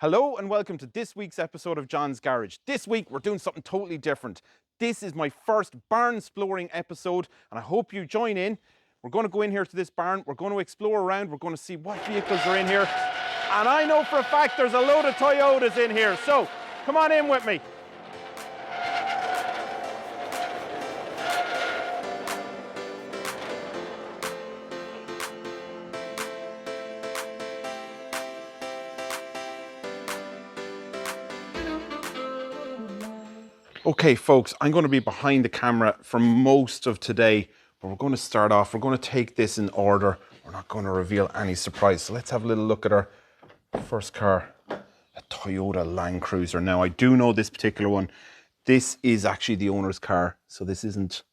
Hello and welcome to this week's episode of John's Garage. This week we're doing something totally different. This is my first barn exploring episode and I hope you join in. We're going to go in here to this barn, we're going to explore around, we're going to see what vehicles are in here. And I know for a fact there's a load of Toyotas in here, so come on in with me. Okay folks, I'm going to be behind the camera for most of today, but we're going to start off, we're going to take this in order. We're not going to reveal any surprise. So let's have a little look at our first car, a Toyota Land Cruiser. Now I do know this particular one. This is actually the owner's car, so this isn't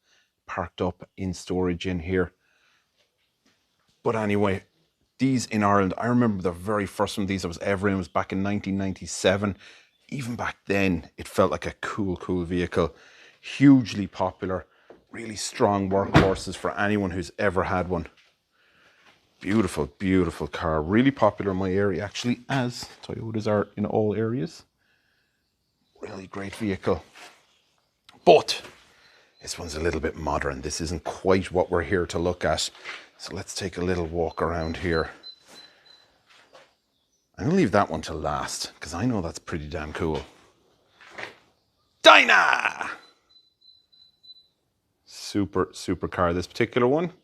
parked up in storage in here. But anyway, these in Ireland, I remember the very first one of these I was ever in was back in 1997. Even back then, it felt like a cool vehicle. Hugely popular, really strong workhorses for anyone who's ever had one. Beautiful, beautiful car. Really popular in my area, actually, as Toyotas are in all areas. Really great vehicle. But this one's a little bit modern. This isn't quite what we're here to look at. So let's take a little walk around here. I'm going to leave that one to last, because I know that's pretty damn cool. Dyna! Super car. This particular one,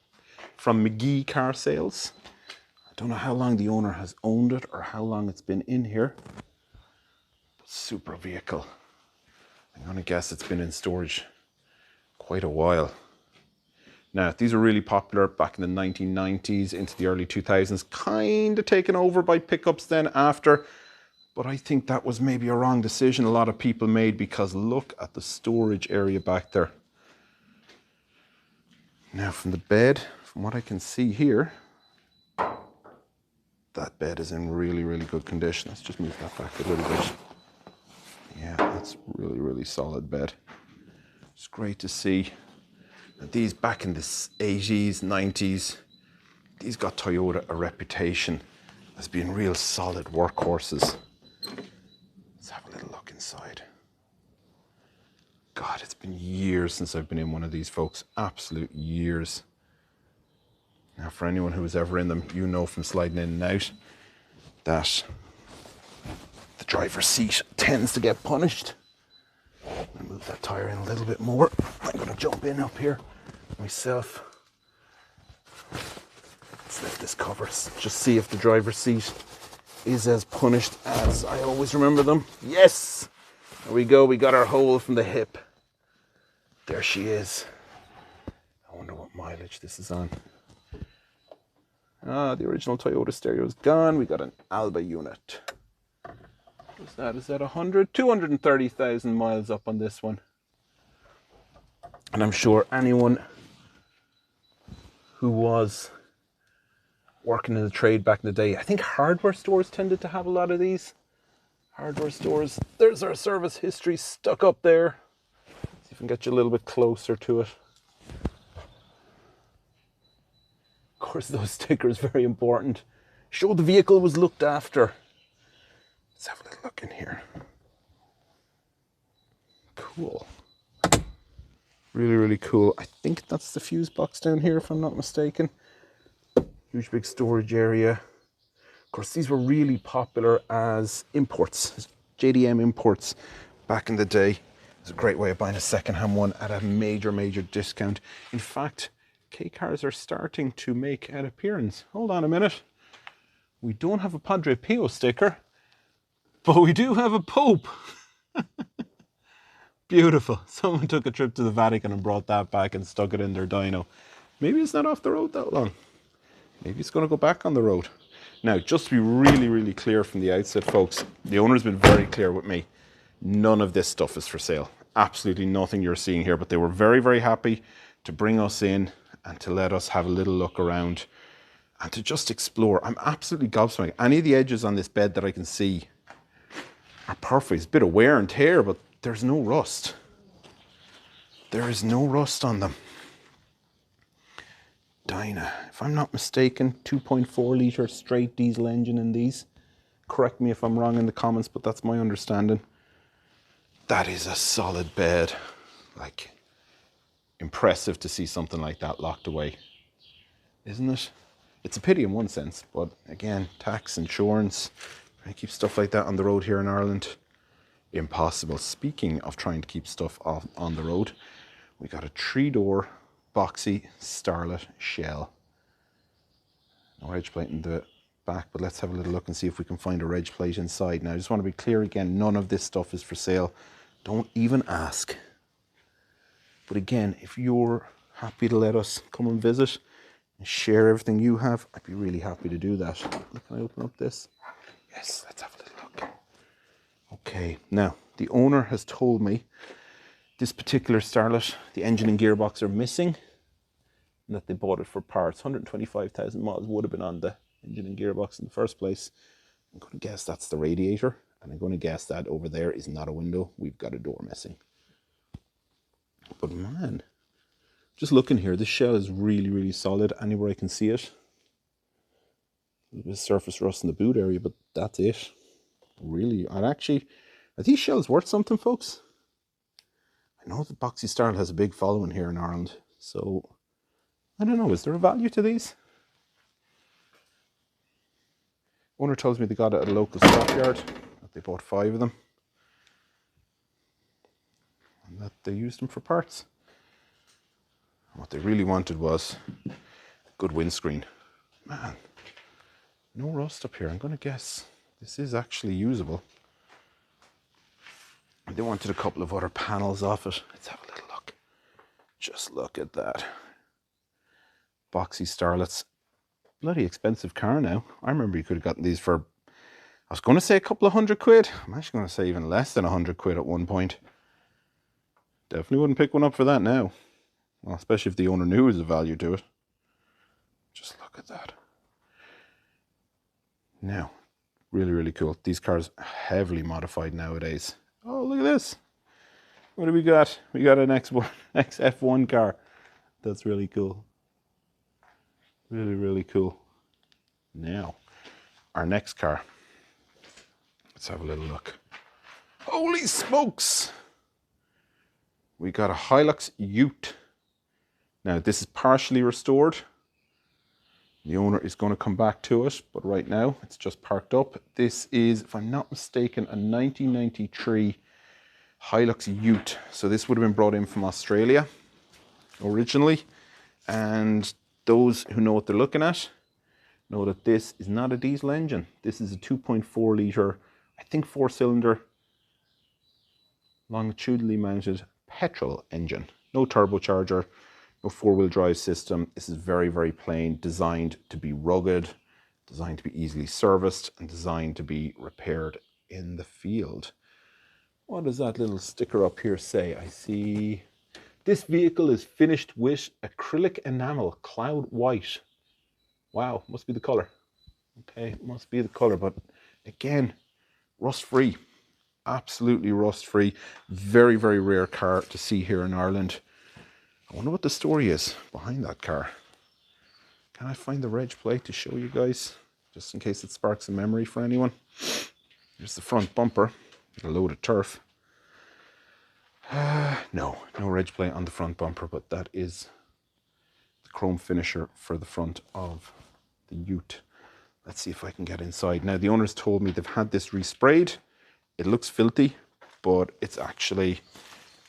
from McGee Car Sales. I don't know how long the owner has owned it, or how long it's been in here. Super vehicle. I'm going to guess it's been in storage quite a while. Now, these were really popular back in the 1990s into the early 2000s, kind of taken over by pickups then after. But I think that was maybe a wrong decision a lot of people made, because look at the storage area back there. Now, from the bed, from what I can see here, that bed is in really good condition. Let's just move that back a little bit. Yeah, that's really solid bed. It's great to see. These back in the 80s, 90s, these got Toyota a reputation as being real solid workhorses. Let's have a little look inside. God, it's been years since I've been in one of these, folks. Absolute years. Now, for anyone who was ever in them, you know from sliding in and out that the driver's seat tends to get punished. I'm going to move that tyre in a little bit more. I'm going to jump in up here myself. Let's lift this cover, just see if the driver's seat is as punished as I always remember them. Yes! There we go, we got our hole from the hip. There she is. I wonder what mileage this is on. Ah, the original Toyota stereo is gone. We got an Alba unit. Is that 100? 230,000 miles up on this one. And I'm sure anyone who was working in the trade back in the day, I think hardware stores tended to have a lot of these. Hardware stores. There's our service history stuck up there. See if we can get you a little bit closer to it. Of course, those stickers are very important. Show the vehicle was looked after. Let's have a little look in here. Cool. Really cool. I think that's the fuse box down here, if I'm not mistaken. Huge big storage area. Of course, these were really popular as imports, as JDM imports back in the day. It's a great way of buying a second-hand one at a major discount. In fact, K-cars are starting to make an appearance. Hold on a minute. We don't have a Padre Pio sticker, but we do have a Pope. Beautiful. Someone took a trip to the Vatican and brought that back and stuck it in their dyno. Maybe it's not off the road that long. Maybe it's going to go back on the road. Now, just to be really clear from the outset, folks, the owner's been very clear with me. None of this stuff is for sale. Absolutely nothing you're seeing here, but they were very happy to bring us in and to let us have a little look around and to just explore. I'm absolutely gobsmacked. Any of the edges on this bed that I can see are perfect. It's a bit of wear and tear, but there's no rust. There is no rust on them. Dyna, if I'm not mistaken, 2.4 litre straight diesel engine in these. Correct me if I'm wrong in the comments, but that's my understanding. That is a solid bed. Like, impressive to see something like that locked away, isn't it? It's a pity in one sense, but again, tax, insurance, trying to keep stuff like that on the road here in Ireland, impossible. Speaking of trying to keep stuff off on the road, we got a 3-door boxy Starlet shell. No edge plate in the back, but let's have a little look and see if we can find a reg plate inside. Now, I just want to be clear again, none of this stuff is for sale. Don't even ask. But again, if you're happy to let us come and visit and share everything you have, I'd be really happy to do that. Can I open up this? Yes, let's have a little look. Okay, now, the owner has told me this particular Starlet, the engine and gearbox are missing, and that they bought it for parts. 125,000 miles would have been on the engine and gearbox in the first place. I'm going to guess that's the radiator, and I'm going to guess that over there is not a window. We've got a door missing. But man, just looking here, this shell is really, really solid anywhere I can see it. A little bit of surface rust in the boot area, but that's it. Really, are these shells worth something, folks? I know the boxy Starlet has a big following here in Ireland, so I don't know, is there a value to these? Owner tells me they got it at a local stockyard, that they bought 5 of them, and that they used them for parts. And what they really wanted was a good windscreen. Man, no rust up here. I'm going to guess this is actually usable. They wanted a couple of other panels off it. Let's have a little look. Just look at that. Boxy Starlets. Bloody expensive car now. I remember you could have gotten these for, I was going to say a couple of £100. I'm actually going to say even less than £100 at one point. Definitely wouldn't pick one up for that now. Well, especially if the owner knew there was a value to it. Just look at that. Now, really, really cool. These cars are heavily modified nowadays. Oh, look at this. What do we got? We got an XF1 car. That's really cool. Really, really cool. Now, our next car. Let's have a little look. Holy smokes! We got a Hilux Ute. Now, this is partially restored. The owner is going to come back to it, but right now it's just parked up. This is, if I'm not mistaken, a 1993 Hilux Ute. So this would have been brought in from Australia originally. And those who know what they're looking at know that this is not a diesel engine. This is a 2.4 litre, I think 4-cylinder, longitudinally mounted petrol engine. No turbocharger, no 4-wheel drive system. This is very, very plain, designed to be rugged, designed to be easily serviced, and designed to be repaired in the field. What does that little sticker up here say? I see, this vehicle is finished with acrylic enamel, cloud white. Wow, must be the color. Okay, must be the color, but again, rust-free. Absolutely rust-free. Very, very rare car to see here in Ireland. I wonder what the story is behind that car. Can I find the reg plate to show you guys, just in case it sparks a memory for anyone? Here's the front bumper, a load of turf. No reg plate on the front bumper, but that is the chrome finisher for the front of the Ute. Let's see if I can get inside. Now, the owners told me they've had this resprayed. It looks filthy, but it's actually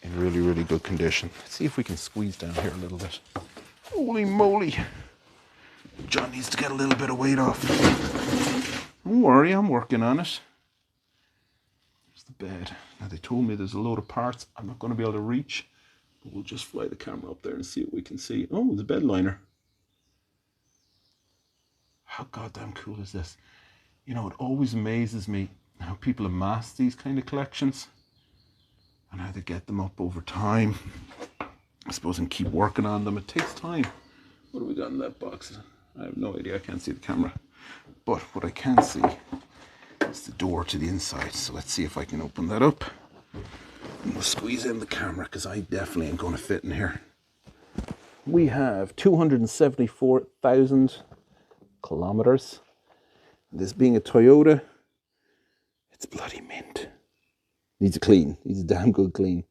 in really, really good condition. Let's see if we can squeeze down here a little bit. Holy moly. John needs to get a little bit of weight off. Don't worry, I'm working on it. There's the bed. Now, they told me there's a load of parts I'm not going to be able to reach, but we'll just fly the camera up there and see what we can see. Oh, the bed liner. How goddamn cool is this? You know, it always amazes me how people amass these kind of collections and how they get them up over time, I suppose, and keep working on them. It takes time. What have we got in that box? I have no idea. I can't see the camera. But what I can see is the door to the inside. So let's see if I can open that up. And we'll squeeze in the camera because I definitely ain't going to fit in here. We have 274,000 kilometers. This being a Toyota, It's bloody mint. Needs a clean. Needs a damn good clean.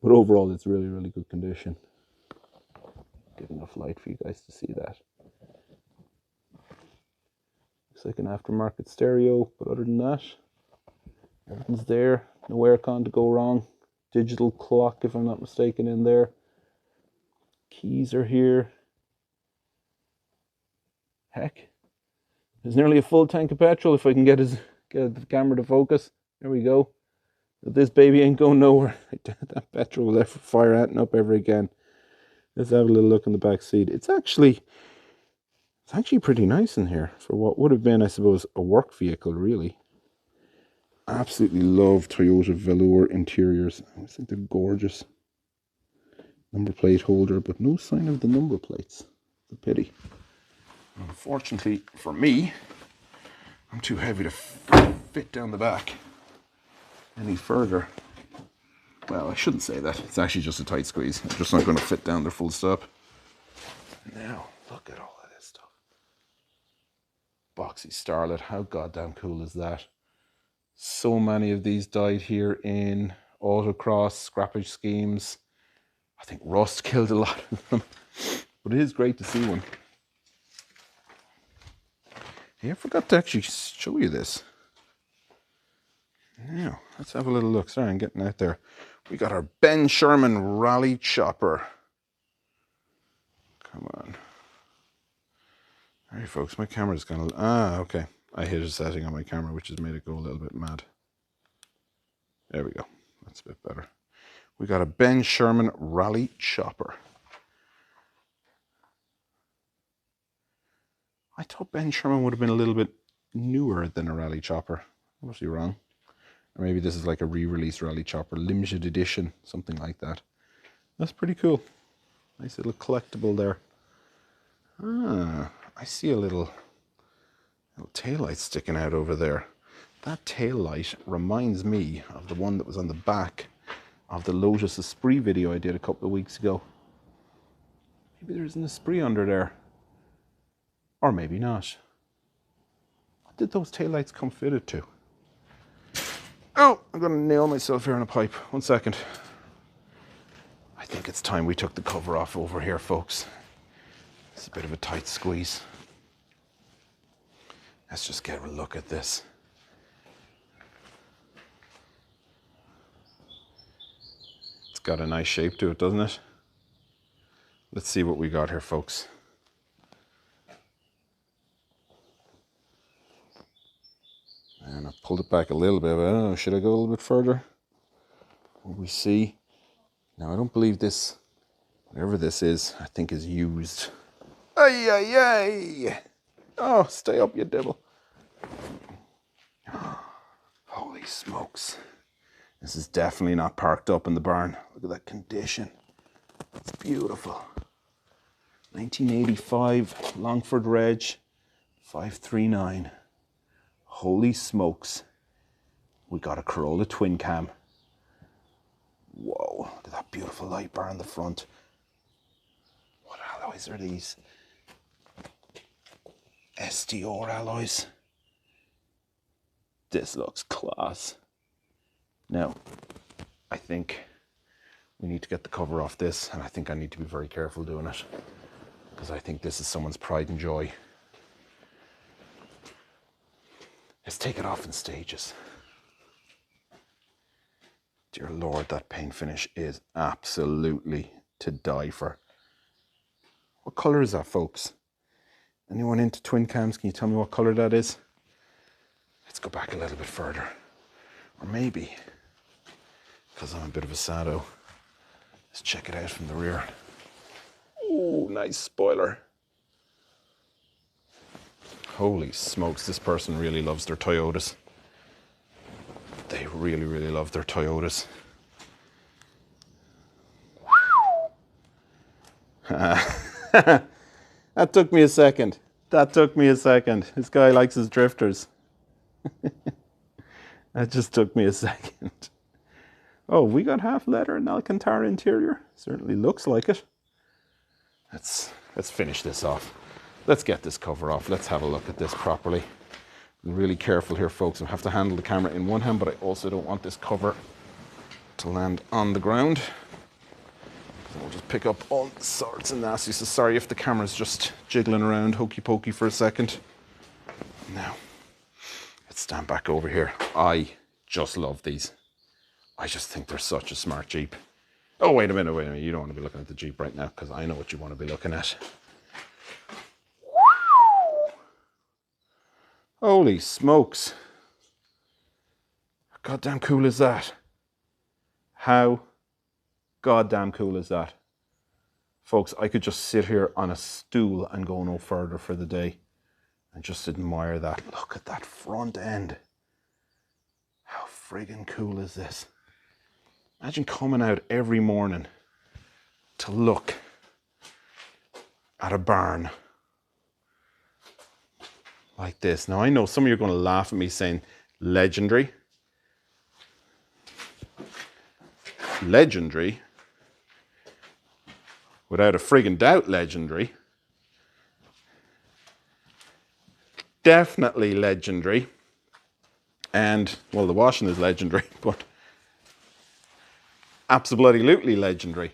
But overall, it's really, really good condition. Get enough light for you guys to see that. Looks like an aftermarket stereo, but other than that, everything's there. No aircon to go wrong. Digital clock, if I'm not mistaken, in there. Keys are here. Heck, there's nearly a full tank of petrol if I can get the camera to focus. There we go. But this baby ain't going nowhere. That petrol will ever fire Anton up ever again. Let's have a little look in the back seat. It's actually pretty nice in here for what would have been, I suppose, a work vehicle, really. Absolutely love Toyota velour interiors. I think they're gorgeous. Number plate holder, but no sign of the number plates. It's a pity. Unfortunately for me, I'm too heavy to fit down the back any further. Well, I shouldn't say that. It's actually just a tight squeeze. I'm just not going to fit down there full stop. Now, look at all of this stuff. Boxy Starlet. How goddamn cool is that? So many of these died here in autocross, scrappage schemes. I think rust killed a lot of them. But it is great to see one. Yeah, I forgot to actually show you this. Now, let's have a little look. Sorry, I'm getting out there. We got our Ben Sherman Rally Chopper. Come on. All right, folks, my camera's gonna... okay. I hit a setting on my camera, which has made it go a little bit mad. There we go. That's a bit better. We got a Ben Sherman Rally Chopper. I thought Ben Sherman would have been a little bit newer than a Rally Chopper. I must be wrong. Or maybe this is like a re-release Rally Chopper, limited edition, something like that. That's pretty cool. Nice little collectible there. Ah, I see a little tail light sticking out over there. That tail light reminds me of the one that was on the back of the Lotus Esprit video I did a couple of weeks ago. Maybe there's an Esprit under there. Or maybe not. What did those taillights come fitted to? Oh, I'm going to nail myself here in a pipe. 1 second. I think it's time we took the cover off over here, folks. It's a bit of a tight squeeze. Let's just get a look at this. It's got a nice shape to it, doesn't it? Let's see what we got here, folks. And I pulled it back a little bit, but I don't know, should I go a little bit further? What we see. Now, I don't believe this, whatever this is, I think is used. Ay, ay, ay! Oh, stay up, you devil. Holy smokes. This is definitely not parked up in the barn. Look at that condition. It's beautiful. 1985 Longford Reg 539. Holy smokes. We got a Corolla twin cam. Whoa, look at that beautiful light bar in the front. What alloys are these? STR alloys. This looks class. Now, I think we need to get the cover off this, and I think I need to be very careful doing it, because I think this is someone's pride and joy. Let's take it off in stages. Dear Lord, that paint finish is absolutely to die for. What colour is that, folks? Anyone into twin cams, can you tell me what colour that is? Let's go back a little bit further. Or maybe, because I'm a bit of a sado, let's check it out from the rear. Ooh, nice spoiler. Holy smokes, this person really loves their Toyotas. They really, really love their Toyotas. That took me a second. This guy likes his drifters. That just took me a second. Oh, we got half leather and Alcantara interior. Certainly looks like it. Let's finish this off. Let's get this cover off. Let's have a look at this properly. Be really careful here, folks. I have to handle the camera in one hand, but I also don't want this cover to land on the ground. So we'll just pick up all sorts of nasty. So sorry if the camera's just jiggling around hokey pokey for a second. Now, let's stand back over here. I just love these. I just think they're such a smart Jeep. Oh, wait a minute. You don't want to be looking at the Jeep right now because I know what you want to be looking at. Holy smokes. How goddamn cool is that? How goddamn cool is that? Folks, I could just sit here on a stool and go no further for the day and just admire that. Look at that front end. How friggin' cool is this? Imagine coming out every morning to look at a barn like this. Now, I know some of you are going to laugh at me saying legendary. Legendary. Without a friggin' doubt, legendary. Definitely legendary. And, well, the washing is legendary, but absolutely legendary.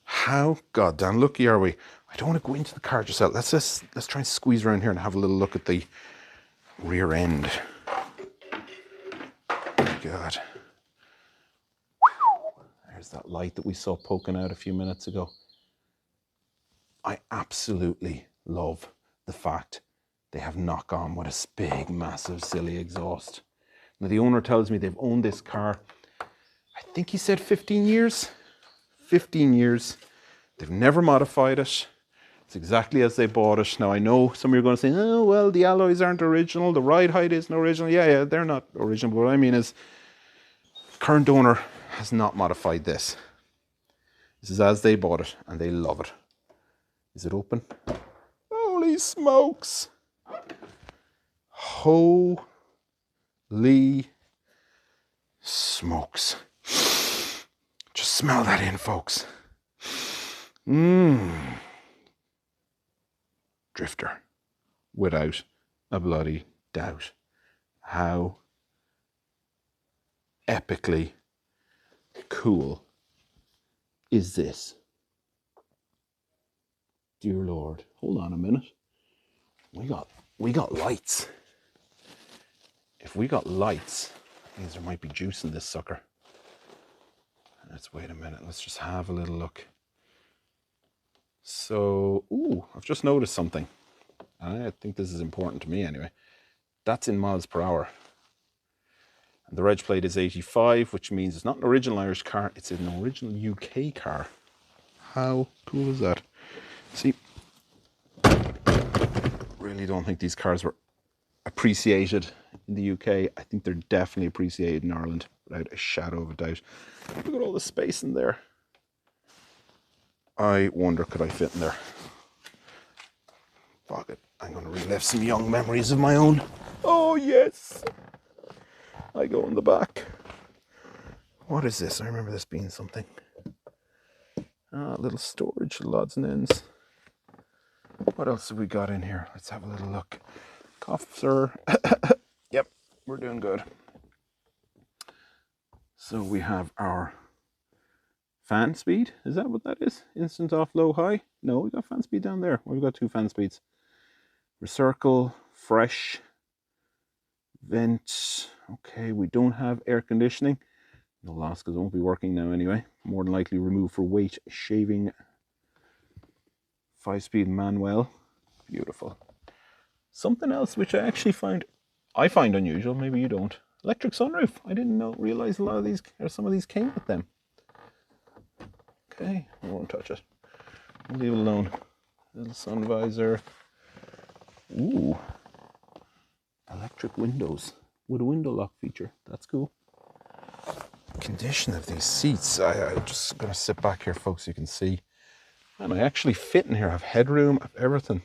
How goddamn lucky are we? I don't want to go into the car just yet. Let's try and squeeze around here and have a little look at the rear end. God. There's that light that we saw poking out a few minutes ago. I absolutely love the fact they have knock-on with a big, massive, silly exhaust. Now, the owner tells me they've owned this car, I think he said 15 years. 15 years. They've never modified it. It's exactly as they bought it. Now, I know some of you are going to say, oh, well, the alloys aren't original. The ride height isn't original. Yeah, they're not original. But what I mean is, current owner has not modified this. This is as they bought it, and they love it. Is it open? Holy smokes. Holy smokes. Just smell that in, folks. Drifter. Without a bloody doubt. How epically cool is this? Dear Lord. Hold on a minute. We got lights. If we got lights, that means there might be juice in this sucker. Let's wait a minute. Let's just have a little look. So, I've just noticed something. I think this is important to me anyway. That's in miles per hour. And the reg plate is 85, which means it's not an original Irish car. It's an original UK car. How cool is that? See, really don't think these cars were appreciated in the UK. I think they're definitely appreciated in Ireland, without a shadow of a doubt. Look at all the space in there. I wonder, could I fit in there? Fuck it. I'm going to relive some young memories of my own. Oh, yes. I go in the back. What is this? I remember this being something. A little storage, odds and ends. What else have we got in here? Let's have a little look. Cough, sir. Yep, we're doing good. So we have our fan speed. Is that what that is? Instant off, low, high? No, we got fan speed down there. We've got two fan speeds. Recircle, fresh, vent. Okay, we don't have air conditioning. No loss because it won't be working now anyway. More than likely remove for weight shaving. 5-speed manual. Beautiful. Something else which I find unusual, maybe you don't. Electric sunroof. I didn't realize a lot of these, or some of these came with them. Okay, I won't touch it. I'll leave it alone. Little sun visor. Ooh. Electric windows with a window lock feature. That's cool. Condition of these seats. I'm just going to sit back here, folks, so you can see. And I actually fit in here. I have headroom, I have everything.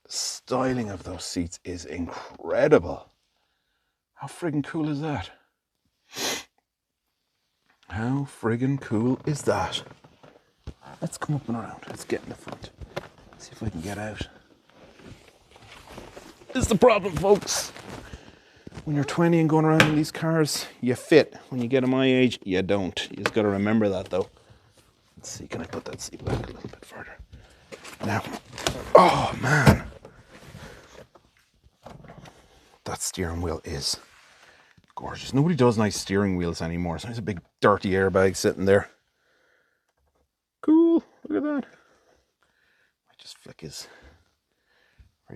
The styling of those seats is incredible. How friggin' cool is that? How friggin' cool is that? Let's come up and around. Let's get in the front. See if I can get out. is the problem, folks. When you're 20 and going around in these cars, you fit. When you get to my age, you don't. You just got to remember that, though. Let's see, can I put that seat back a little bit further? Now, oh man. That steering wheel is gorgeous. Nobody does nice steering wheels anymore. So there's a big dirty airbag sitting there. Cool, look at that. I just flick his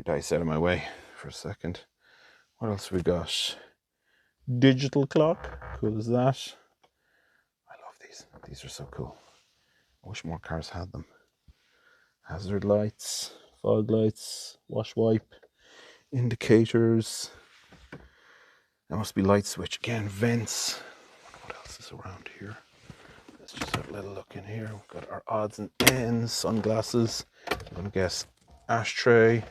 dice out of my way for a second. What else we got? Digital clock, cool as that. I love these. These are so cool. I wish more cars had them. Hazard lights, fog lights, wash wipe, indicators. There must be light switch again, vents. What else is around here? Let's just have a little look in here. We've got our odds and ends, sunglasses. I'm gonna guess ashtray.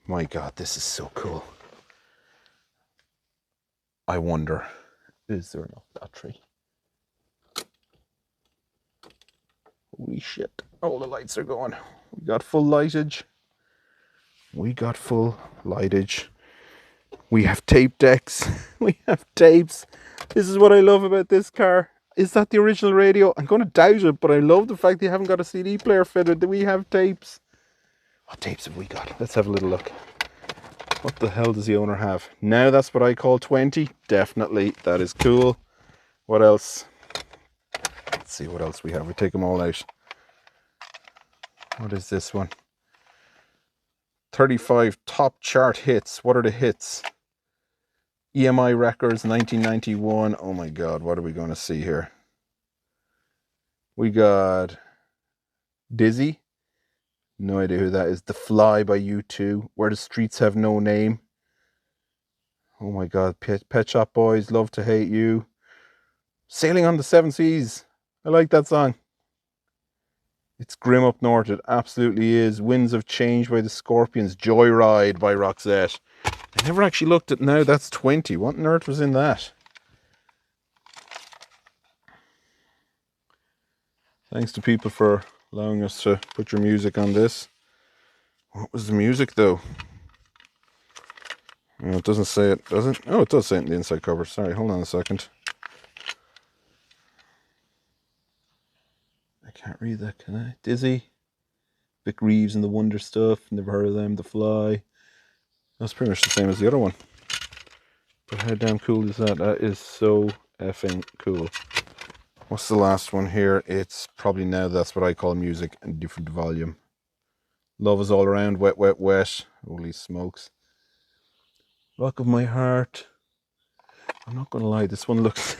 My God, this is so cool. I wonder, is there enough battery? Holy shit, all the lights are going. We got full lightage. We got full lightage. We have tape decks. We have tapes. This is what I love about this car. Is that the original radio? I'm going to doubt it, but I love the fact they haven't got a CD player fitted. Do we have tapes? What tapes have we got? Let's have a little look. What the hell does the owner have? Now that's what I call 20. Definitely. That is cool. What else? Let's see what else we have. We take them all out. What is this one? 35 top chart hits. What are the hits? EMI Records 1991. Oh my God, what are we going to see here? We got Dizzy. No idea who that is. The Fly by U2. Where the Streets Have No Name. Oh my God, Pet Shop Boys, Love to Hate You. Sailing on the Seven Seas. I like that song. It's grim up north. It absolutely is. Winds of Change by the Scorpions. Joyride by Roxette. I never actually looked at now. That's 20. What on earth was in that? Thanks to people for allowing us to put your music on this. What was the music though? Oh, it doesn't say it, does it? Oh, it does say it in the inside cover. Sorry, hold on a second. I can't read that, can I? Dizzy. Vic Reeves and the Wonder Stuff. Never heard of them. The Fly. That's pretty much the same as the other one. But how damn cool is that? That is so effing cool. What's the last one here? It's probably Now That's What I Call Music and different volume. Love Is All Around. Wet, Wet, Wet. Holy smokes. Rock of My Heart. I'm not going to lie. This one looks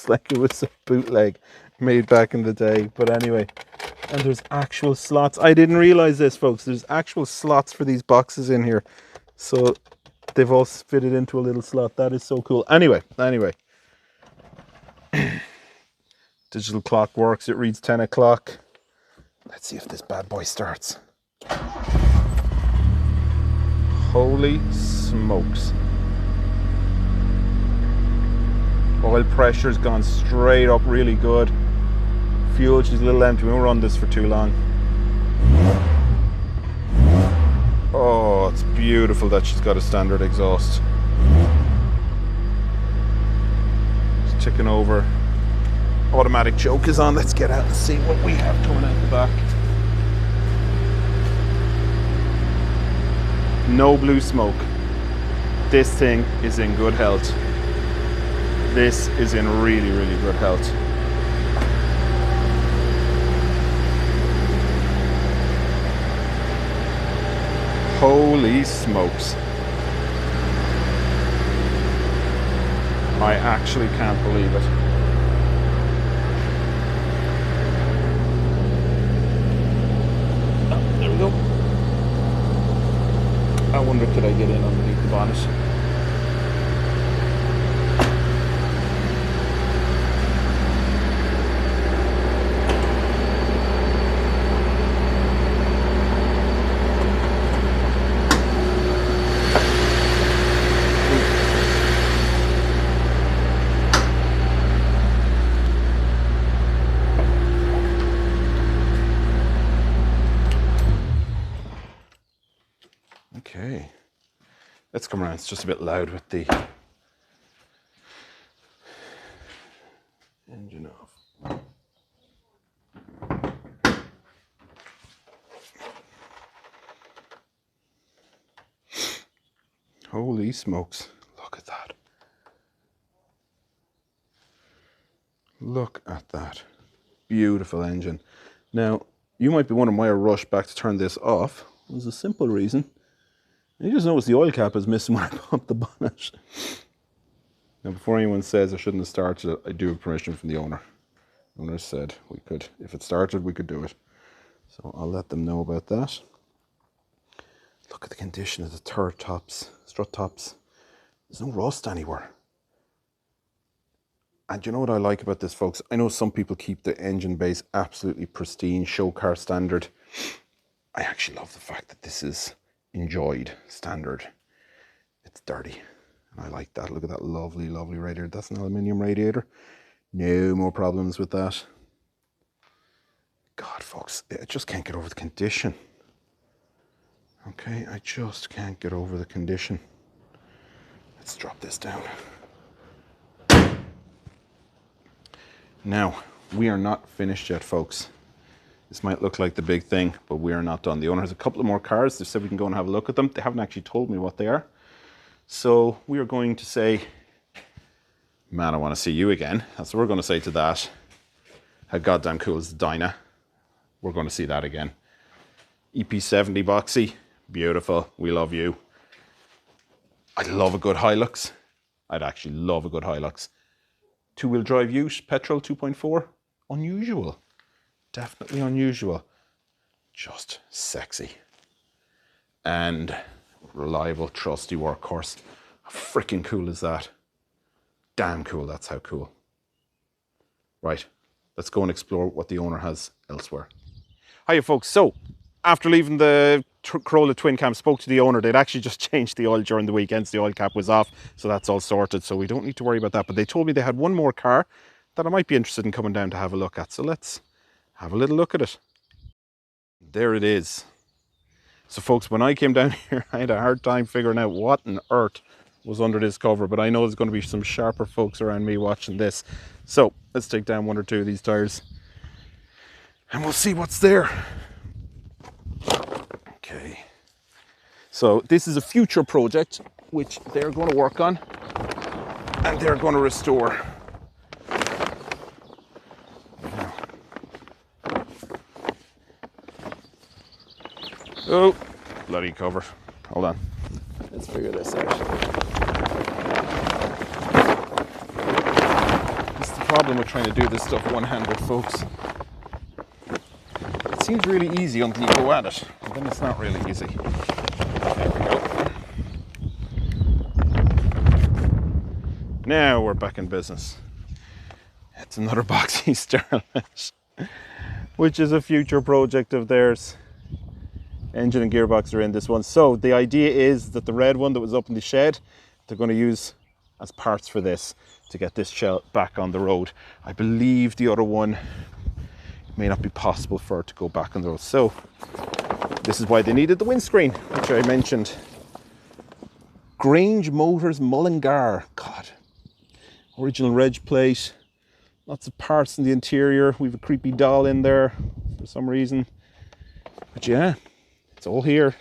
like it was a bootleg made back in the day. But anyway. And there's actual slots. I didn't realize this, folks. There's actual slots for these boxes in here. So they've all fitted into a little slot. That is so cool. Anyway. Digital clock works. It reads 10 o'clock. Let's see if this bad boy starts. Holy smokes. Oil pressure's gone straight up really good. Fuel, she's a little empty. We won't run this for too long. Oh, it's beautiful that she's got a standard exhaust. It's ticking over. Automatic choke is on. Let's get out and see what we have coming out the back. No blue smoke. This thing is in good health. This is in really, really good health. Holy smokes. I actually can't believe it. Oh, there we go. I wonder, could I get in underneath the bonnet? Let's come around. It's just a bit loud with the engine off. Holy smokes. Look at that. Look at that. Beautiful engine. Now, you might be wondering why I rushed back to turn this off. There's a simple reason. You just notice the oil cap is missing when I popped the bonnet. Now, before anyone says I shouldn't have started it, I do have permission from the owner. The owner said we could, if it started, we could do it. So I'll let them know about that. Look at the condition of the third tops, strut tops. There's no rust anywhere. And you know what I like about this, folks? I know some people keep the engine base absolutely pristine, show car standard. I actually love the fact that this is enjoyed standard. It's dirty. And I like that. Look at that lovely, lovely radiator. That's an aluminium radiator. No more problems with that. God, folks, I just can't get over the condition. Okay, I just can't get over the condition. Let's drop this down. Now, we are not finished yet, folks. This might look like the big thing, but we are not done. The owner has a couple of more cars. They said we can go and have a look at them. They haven't actually told me what they are. So we are going to say, man, I want to see you again. That's what we're going to say to that. How goddamn cool is the Dyna? We're going to see that again. EP70 boxy, beautiful. We love you. I love a good Hilux. I'd actually love a good Hilux. Two-wheel drive ute, petrol 2.4. Unusual. Definitely unusual. Just sexy. And reliable, trusty workhorse. How freaking cool is that? Damn cool, that's how cool. Right, let's go and explore what the owner has elsewhere. Hiya folks, so after leaving the Corolla twin cam, spoke to the owner. They'd actually just changed the oil during the weekends. The oil cap was off, so that's all sorted, so we don't need to worry about that. But they told me they had one more car that I might be interested in coming down to have a look at, so let's have a little look at it. There it is. So folks, when I came down here, I had a hard time figuring out what on earth was under this cover, but I know there's going to be some sharper folks around me watching this. So let's take down one or two of these tires and we'll see what's there. Okay, so this is a future project which they're going to work on and they're going to restore. Oh, bloody cover. Hold on. Let's figure this out. This is the problem with trying to do this stuff one-handed, folks. It seems really easy until you go at it, but then it's not really easy. There we go. Now we're back in business. It's another boxy Starlet, which is a future project of theirs. Engine and gearbox are in this one. So the idea is that the red one that was up in the shed, they're going to use as parts for this to get this shell back on the road. I believe the other one, it may not be possible for it to go back on the road. So this is why they needed the windscreen, which I mentioned. Grange Motors Mullingar. God. Original reg plate. Lots of parts in the interior. We have a creepy doll in there for some reason. But yeah, it's all here.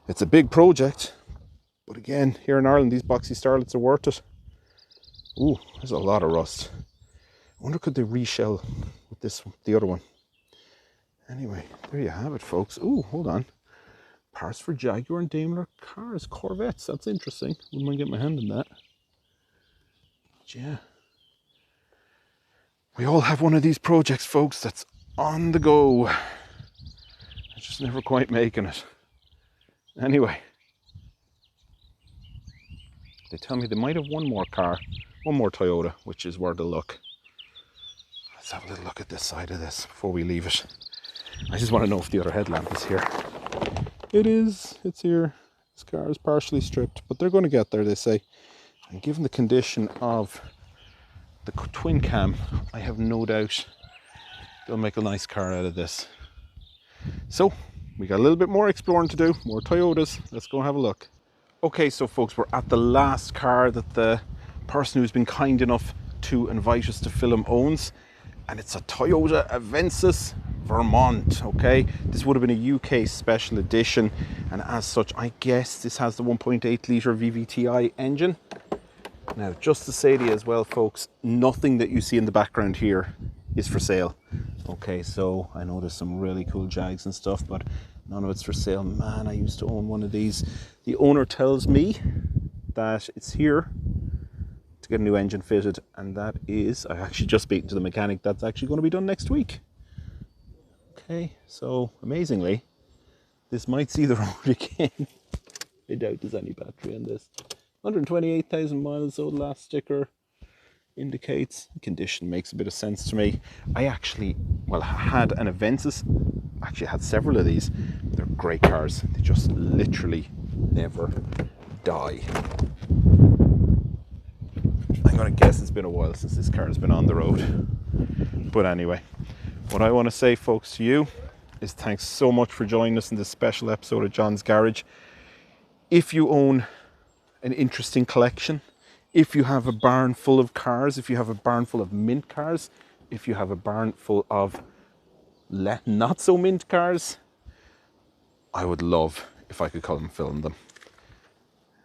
It's a big project. But again, here in Ireland, these boxy Starlets are worth it. Ooh, there's a lot of rust. I wonder could they reshell with this one, the other one. Anyway, there you have it, folks. Ooh, hold on. Parts for Jaguar and Daimler cars, Corvettes. That's interesting. Wouldn't mind getting my hand in that. But yeah. We all have one of these projects, folks, that's on the go. Just never quite making it. Anyway, they tell me they might have one more car, one more Toyota, which is worth a look. Let's have a little look at this side of this before we leave it. I just want to know if the other headlamp is here. It is, it's here. This car is partially stripped, but they're going to get there, they say. And given the condition of the twin cam, I have no doubt they'll make a nice car out of this. So, we got a little bit more exploring to do, more Toyotas. Let's go and have a look. Okay, so folks, we're at the last car that the person who's been kind enough to invite us to film owns, and it's a Toyota Avensis Vermont. Okay, this would have been a UK special edition, and as such I guess this has the 1.8 litre VVTi engine. Now, just to say to you as well, folks, nothing that you see in the background here is for sale. Okay, so I know there's some really cool Jags and stuff, but none of it's for sale. Man, I used to own one of these. The owner tells me that it's here to get a new engine fitted, and that is, I actually just speaking to the mechanic, that's actually going to be done next week. Okay, so amazingly, this might see the road again. I doubt there's any battery in this. 128,000 miles, so the last sticker indicates. Condition makes a bit of sense to me. I actually, well, had an Avensis. Actually had several of these. They're great cars. They just literally never die. I'm going to guess it's been a while since this car has been on the road. But anyway, what I want to say, folks, to you is thanks so much for joining us in this special episode of John's Garage. If you own an interesting collection, if you have a barn full of cars, if you have a barn full of mint cars, if you have a barn full of not so mint cars, I would love if I could come and film them.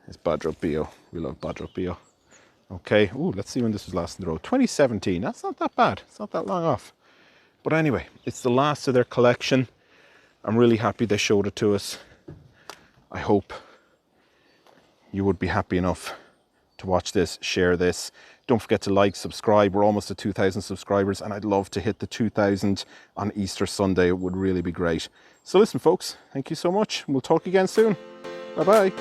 It's Badrup Bio. We love Badrup Bio. Okay, ooh, let's see when this was last on the road. 2017, that's not that bad. It's not that long off. But anyway, it's the last of their collection. I'm really happy they showed it to us. I hope you would be happy enough to watch this, share this. Don't forget to like, subscribe. We're almost at 2,000 subscribers, and I'd love to hit the 2,000 on Easter Sunday. It would really be great. So listen, folks, thank you so much. We'll talk again soon. Bye-bye.